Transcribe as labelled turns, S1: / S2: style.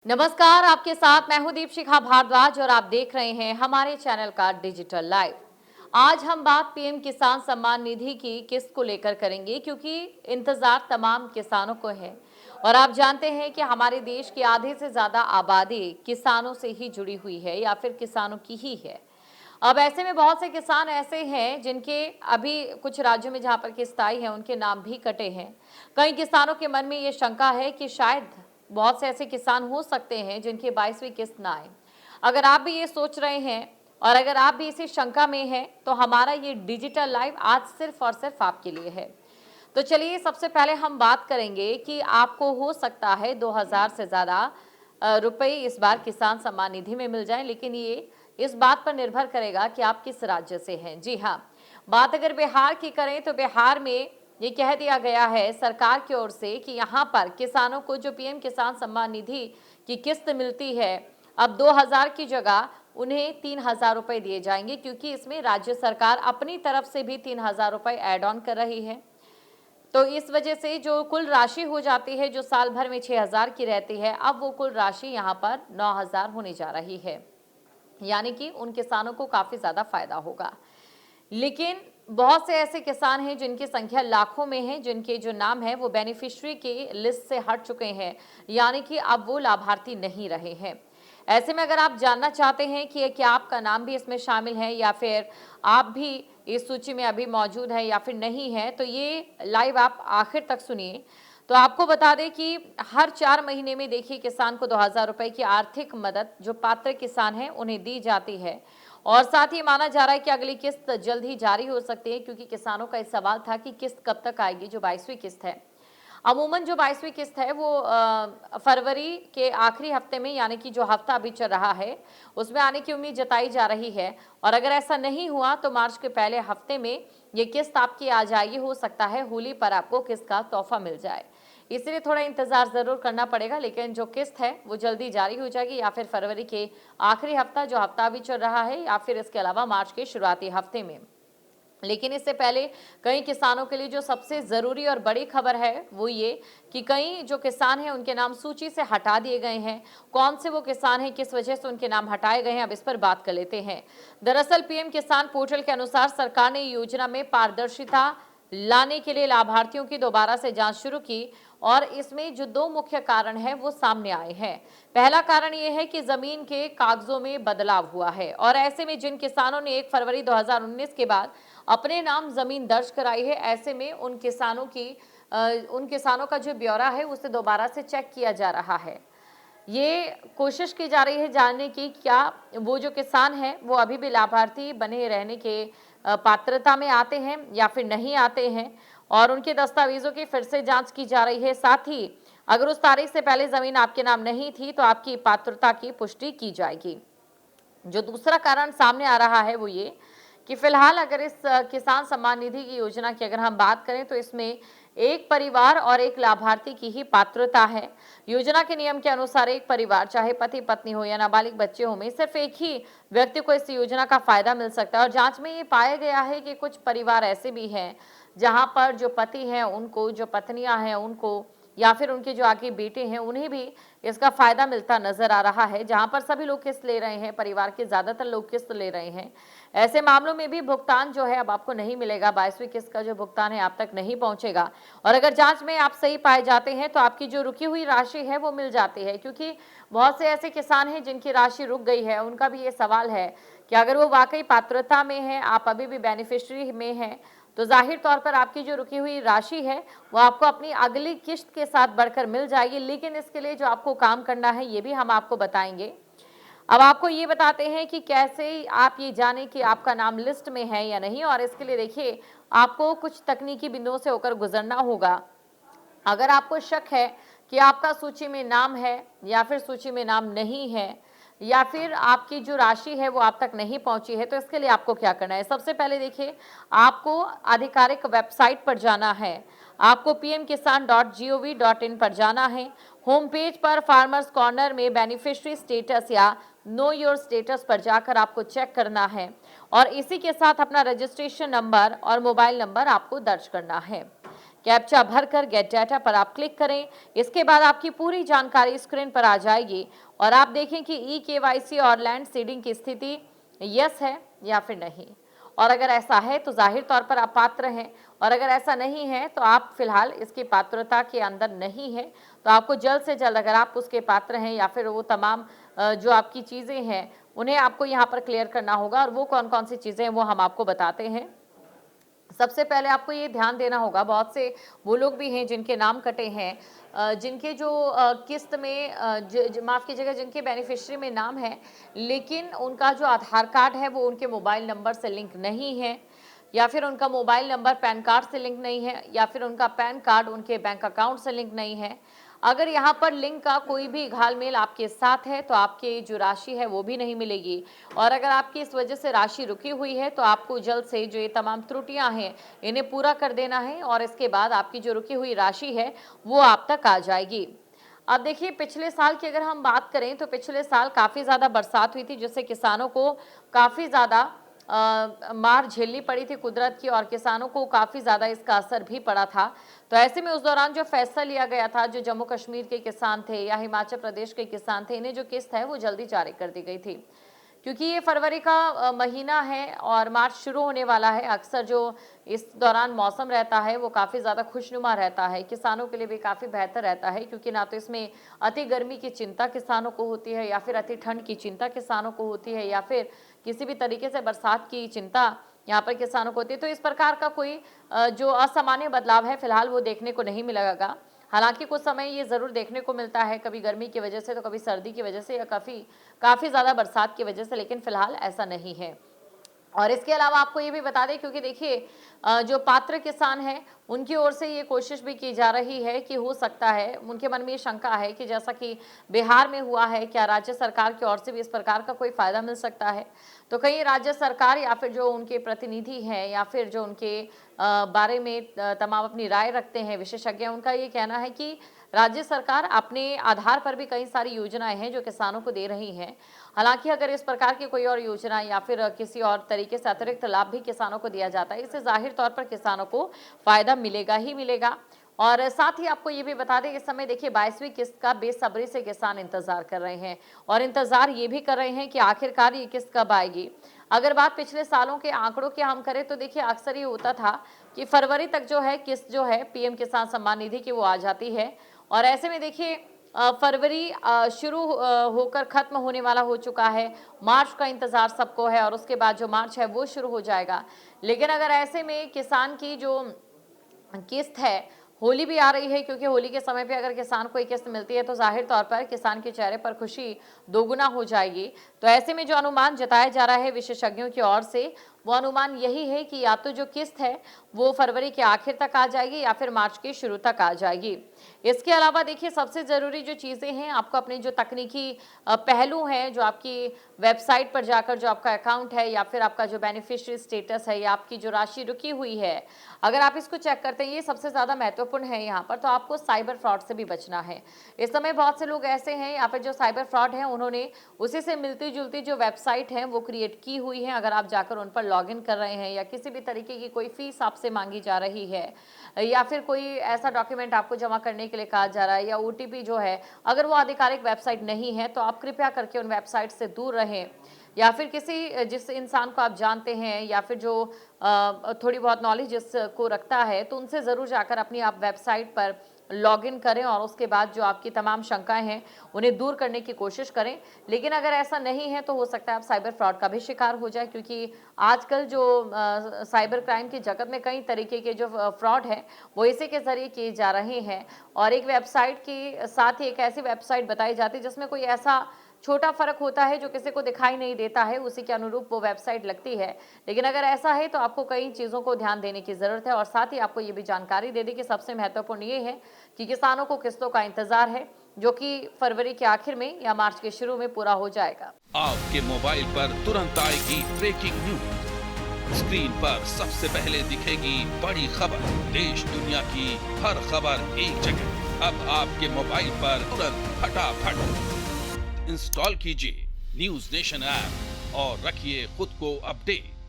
S1: नमस्कार, आपके साथ मैं हूं दीपशिखा भारद्वाज और आप देख रहे हैं हमारे चैनल का डिजिटल लाइव। आज हम बात पीएम किसान सम्मान निधि की किस्त को लेकर करेंगे क्योंकि इंतजार तमाम किसानों को है और आप जानते हैं कि हमारे देश की आधे से ज्यादा आबादी किसानों से ही जुड़ी हुई है या फिर किसानों की ही है। अब ऐसे में बहुत से किसान ऐसे हैं जिनके अभी कुछ राज्यों में जहां पर किस्त आई है उनके नाम भी कटे हैं। कई किसानों के मन में ये शंका है कि शायद बहुत से ऐसे किसान हो सकते हैं जिनकी 22वीं किस्त ना आए। अगर आप भी ये सोच रहे हैं और अगर आप भी इसी शंका में हैं तो हमारा ये डिजिटल लाइव आज सिर्फ और सिर्फ आपके लिए है। तो चलिए सबसे पहले हम बात करेंगे कि आपको हो सकता है 2000 से ज्यादा रुपए इस बार किसान सम्मान निधि में मिल जाए, लेकिन ये इस बात पर निर्भर करेगा कि आप किस राज्य से हैं। जी हाँ, बात अगर बिहार की करें तो बिहार में ये कह दिया गया है सरकार की ओर से कि यहाँ पर किसानों को जो पीएम किसान सम्मान निधि की किस्त मिलती है, अब 2000 की जगह उन्हें 3000 रुपए दिए जाएंगे, क्योंकि इसमें राज्य सरकार अपनी तरफ से भी 3000 रुपए ऐड ऑन कर रही है। तो इस वजह से जो कुल राशि हो जाती है, जो साल भर में 6000 की रहती है, अब वो कुल राशि यहाँ पर 9000 होने जा रही है। यानी कि उन किसानों को काफी ज्यादा फायदा होगा। लेकिन बहुत से ऐसे किसान हैं जिनकी संख्या लाखों में है, जिनके जो नाम है वो बेनिफिशियरी की लिस्ट से हट चुके हैं, यानी कि अब वो लाभार्थी नहीं रहे हैं। ऐसे में अगर आप जानना चाहते हैं कि क्या आपका नाम भी इसमें शामिल है या फिर आप भी इस सूची में अभी मौजूद है या फिर नहीं है, तो ये लाइव आप आखिर तक सुनिए। तो आपको बता दें कि हर 4 महीने में देखिए किसान को 2000 रुपए की आर्थिक मदद जो पात्र किसान हैं उन्हें दी जाती है और साथ ही माना जा रहा है कि अगली किस्त जल्द ही जारी हो सकती है, क्योंकि किसानों का इस सवाल था कि किस्त कब तक आएगी। जो 22वीं किस्त है, अमूमन जो 22वीं किस्त है वो फरवरी के आखिरी हफ्ते में, यानी कि जो हफ्ता अभी चल रहा है उसमें आने की उम्मीद जताई जा रही है। और अगर ऐसा नहीं हुआ तो मार्च के पहले हफ्ते में ये किस्त आपकी आ जाएगी। हो सकता है होली पर आपको किस्त का तोहफा मिल जाए, इसलिए थोड़ा इंतजार जरूर करना पड़ेगा। लेकिन जो किस्त है वो जल्दी जारी हो जाएगी, या फिर फरवरी के आखिरी हफ्ता जो हफ्ता अभी चल रहा है, या फिर इसके अलावा मार्च के शुरुआती हफ्ते में। लेकिन इससे पहले कई किसानों के लिए जो सबसे जरूरी और बड़ी खबर है वो ये कि कई जो किसान हैं उनके नाम सूची से हटा दिए गए हैं। कौन से वो किसान हैं, किस वजह से उनके नाम हटाए गए हैं, अब इस पर बात कर लेते हैं। दरअसल पीएम किसान पोर्टल के अनुसार सरकार ने योजना में पारदर्शिता लाने के लिए लाभार्थियों की दोबारा से जांच शुरू की और इसमें जो 2 मुख्य कारण है वो सामने आए हैं। पहला कारण ये है कि जमीन के कागजों में बदलाव हुआ है और ऐसे में जिन किसानों ने 1 फरवरी 2019 के बाद अपने नाम जमीन दर्ज कराई है, ऐसे में उन किसानों का जो ब्यौरा है उसे दोबारा से चेक किया जा रहा है। ये कोशिश की जा रही है जानने की क्या वो जो किसान हैं वो अभी भी लाभार्थी बने रहने के पात्रता में आते हैं या फिर नहीं आते हैं, और उनके दस्तावेजों की फिर से जांच की जा रही है। साथ ही अगर उस तारीख से पहले जमीन आपके नाम नहीं थी तो आपकी पात्रता की पुष्टि की जाएगी। जो दूसरा कारण सामने आ रहा है वो ये कि फिलहाल अगर इस किसान सम्मान निधि की योजना की अगर हम बात करें तो इसमें एक परिवार और एक लाभार्थी की ही पात्रता है। योजना के नियम के अनुसार एक परिवार, चाहे पति पत्नी हो या नाबालिग बच्चे हो, में सिर्फ एक ही व्यक्ति को इस योजना का फायदा मिल सकता है। और जांच में ये पाया गया है कि कुछ परिवार ऐसे भी हैं जहां पर जो पति हैं उनको, जो पत्नियां हैं उनको, या फिर उनके जो आगे बेटे हैं उन्हें भी इसका फायदा मिलता नजर आ रहा है। जहां पर सभी लोग किस्त ले रहे हैं, परिवार के ज्यादातर लोग किस्त ले रहे हैं, ऐसे मामलों में भी भुगतान जो है अब आपको नहीं मिलेगा। 22वीं किस्त का जो भुगतान है आप तक नहीं पहुंचेगा। और अगर जांच में आप सही पाए जाते हैं तो आपकी जो रुकी हुई राशि है वो मिल जाती है, क्योंकि बहुत से ऐसे किसान हैं जिनकी राशि रुक गई है। उनका भी ये सवाल है कि अगर वो वाकई पात्रता में है, आप अभी भी बेनिफिशियरी में हैं, तो जाहिर तौर पर आपकी जो रुकी हुई राशि है वो आपको अपनी अगली किस्त के साथ बढ़कर मिल जाएगी। लेकिन इसके लिए जो आपको काम करना है ये भी हम आपको बताएंगे। अब आपको ये बताते हैं कि कैसे आप ये जानें कि आपका नाम लिस्ट में है या नहीं, और इसके लिए देखिए आपको कुछ तकनीकी बिंदुओं से होकर गुजरना होगा। अगर आपको शक है कि आपका सूची में नाम है या फिर सूची में नाम नहीं है, या फिर आपकी जो राशि है वो आप तक नहीं पहुंची है, तो इसके लिए आपको क्या करना है। सबसे पहले देखिए आपको आधिकारिक वेबसाइट पर जाना है। आपको pmkisan.gov.in पर जाना है। होम पेज पर फार्मर्स कॉर्नर में बेनिफिशियरी स्टेटस या नो योर स्टेटस पर जाकर आपको चेक करना है और इसी के साथ अपना रजिस्ट्रेशन नंबर और मोबाइल नंबर आपको दर्ज करना है। कैप्चा भरकर गेट डाटा पर आप क्लिक करें। इसके बाद आपकी पूरी जानकारी स्क्रीन पर आ जाएगी और आप देखें कि ई-केवाईसी और लैंड सीडिंग की स्थिति यस है या फिर नहीं। और अगर ऐसा है तो जाहिर तौर पर आप पात्र हैं, और अगर ऐसा नहीं है तो आप फिलहाल इसकी पात्रता के अंदर नहीं है। तो आपको जल्द से जल्द, अगर आप उसके पात्र हैं या फिर वो तमाम जो आपकी चीज़ें हैं उन्हें आपको यहाँ पर क्लियर करना होगा। और वो कौन कौन सी चीज़ें हैं वो हम आपको बताते हैं। सबसे पहले आपको ये ध्यान देना होगा, बहुत से वो लोग भी हैं जिनके नाम कटे हैं, जिनके जो किस्त में माफ़ कीजिएगा, जिनके बेनिफिशियरी में नाम है लेकिन उनका जो आधार कार्ड है वो उनके मोबाइल नंबर से लिंक नहीं है, या फिर उनका मोबाइल नंबर पैन कार्ड से लिंक नहीं है, या फिर उनका पैन कार्ड उनके बैंक अकाउंट से लिंक नहीं है। अगर यहाँ पर लिंक का कोई भी घालमेल आपके साथ है तो आपकी जो राशि है वो भी नहीं मिलेगी। और अगर आपकी इस वजह से राशि रुकी हुई है तो आपको जल्द से जो ये तमाम त्रुटियां हैं इन्हें पूरा कर देना है, और इसके बाद आपकी जो रुकी हुई राशि है वो आप तक आ जाएगी। अब देखिए, पिछले साल की अगर हम बात करें तो पिछले साल काफ़ी ज़्यादा बरसात हुई थी, जिससे किसानों को काफ़ी ज़्यादा मार झेलनी पड़ी थी कुदरत की, और किसानों को काफ़ी ज़्यादा इसका असर भी पड़ा था। तो ऐसे में उस दौरान जो फैसला लिया गया था, जो जम्मू कश्मीर के किसान थे या हिमाचल प्रदेश के किसान थे, इन्हें जो किस्त है वो जल्दी जारी कर दी गई थी, क्योंकि ये फरवरी का महीना है और मार्च शुरू होने वाला है। अक्सर जो इस दौरान मौसम रहता है वो काफ़ी ज़्यादा खुशनुमा रहता है, किसानों के लिए भी काफ़ी बेहतर रहता है, क्योंकि ना तो इसमें अति गर्मी की चिंता किसानों को होती है, या फिर अति ठंड की चिंता किसानों को होती है, या फिर किसी भी तरीके से बरसात की चिंता यहाँ पर किसानों को होती है। तो इस प्रकार का कोई जो असामान्य बदलाव है फिलहाल वो देखने को नहीं मिलेगा। हालांकि कुछ समय ये ज़रूर देखने को मिलता है, कभी गर्मी की वजह से तो कभी सर्दी की वजह से, या काफ़ी ज़्यादा बरसात की वजह से, लेकिन फिलहाल ऐसा नहीं है। और इसके अलावा आपको ये भी बता दें, क्योंकि देखिए जो पात्र किसान हैं उनकी ओर से ये कोशिश भी की जा रही है कि हो सकता है, उनके मन में ये शंका है कि जैसा कि बिहार में हुआ है, क्या राज्य सरकार की ओर से भी इस प्रकार का कोई फ़ायदा मिल सकता है। तो कहीं राज्य सरकार या फिर जो उनके प्रतिनिधि हैं या फिर जो उनके बारे में तमाम अपनी राय रखते हैं विशेषज्ञ, उनका ये कहना है कि राज्य सरकार अपने आधार पर भी कई सारी योजनाएं हैं जो किसानों को दे रही हैं। हालांकि अगर इस प्रकार की कोई और योजना या फिर किसी और तरीके से अतिरिक्त लाभ भी किसानों को दिया जाता है, इससे जाहिर तौर पर किसानों को फायदा मिलेगा ही मिलेगा। और साथ ही आपको ये भी बता दें, इस समय देखिए 22वीं किस्त का बेसब्री से किसान इंतजार कर रहे हैं, और इंतजार ये भी कर रहे हैं कि आखिरकार ये किस्त कब आएगी। अगर बात पिछले सालों के आंकड़ों की हम करें तो देखिए अक्सर ये होता था कि फरवरी तक जो है किस्त जो है पीएम किसान सम्मान निधि की वो आ जाती है, और ऐसे में देखिए फरवरी शुरू होकर खत्म होने वाला हो चुका है, मार्च का इंतजार सबको है, और उसके बाद जो मार्च है वो शुरू हो जाएगा। लेकिन अगर ऐसे में किसान की जो किस्त है, होली भी आ रही है, क्योंकि होली के समय पे अगर किसान को एक किस्त मिलती है तो जाहिर तौर पर किसान के चेहरे पर खुशी दोगुना हो जाएगी। तो ऐसे में जो अनुमान जताया जा रहा है विशेषज्ञों की ओर से, वो अनुमान यही है कि या तो जो किस्त है वो फरवरी के आखिर तक आ जाएगी या फिर मार्च के शुरू तक आ जाएगी। इसके अलावा देखिए सबसे ज़रूरी जो चीज़ें हैं, आपको अपने जो तकनीकी पहलू हैं, जो आपकी वेबसाइट पर जाकर जो आपका अकाउंट है या फिर आपका जो बेनिफिशियरी स्टेटस है या आपकी जो राशि रुकी हुई है, अगर आप इसको चेक करते हैं, ये सबसे ज़्यादा महत्वपूर्ण है यहाँ पर। तो आपको साइबर फ्रॉड से भी बचना है। इस समय बहुत से लोग ऐसे हैं या फिर जो साइबर फ्रॉड हैं, उन्होंने उसी से मिलती जुलती जो वेबसाइट है वो क्रिएट की हुई है। अगर आप जाकर उन पर लॉगिन कर रहे हैं या किसी भी तरीके की कोई फीस आपसे मांगी जा रही है या फिर कोई ऐसा डॉक्यूमेंट आपको जमा करने के लिए कहा जा रहा है या ओटीपी जो है, अगर वो आधिकारिक वेबसाइट नहीं है तो आप कृपया करके उन वेबसाइट से दूर रहें। या फिर किसी जिस इंसान को आप जानते हैं या फिर जो थोड़ी बहुत नॉलेज जिसको रखता है, तो उनसे ज़रूर जाकर अपनी आप वेबसाइट पर लॉगिन करें और उसके बाद जो आपकी तमाम शंकाएं हैं उन्हें दूर करने की कोशिश करें। लेकिन अगर ऐसा नहीं है तो हो सकता है आप साइबर फ्रॉड का भी शिकार हो जाए, क्योंकि आजकल जो साइबर क्राइम की जगत में कई तरीके के जो फ्रॉड है वो इसी के ज़रिए किए जा रहे हैं। और एक वेबसाइट के साथ ही एक ऐसी वेबसाइट बताई जाती है जिसमें कोई ऐसा छोटा फर्क होता है जो किसी को दिखाई नहीं देता है, उसी के अनुरूप वो वेबसाइट लगती है। लेकिन अगर ऐसा है तो आपको कई चीज़ों को ध्यान देने की ज़रूरत है। और साथ ही आपको ये भी जानकारी दे दी कि सबसे महत्वपूर्ण ये है कि किसानों को किस्तों का इंतजार है, जो कि फरवरी के आखिर में या मार्च के शुरू में पूरा हो जाएगा।
S2: आपके मोबाइल पर तुरंत आएगी ब्रेकिंग न्यूज। स्क्रीन पर सबसे पहले दिखेगी बड़ी खबर। देश दुनिया की हर खबर एक जगह। अब आपके मोबाइल पर तुरंत फटाफट इंस्टॉल कीजिए न्यूज नेशन ऐप और रखिए खुद को अपडेट।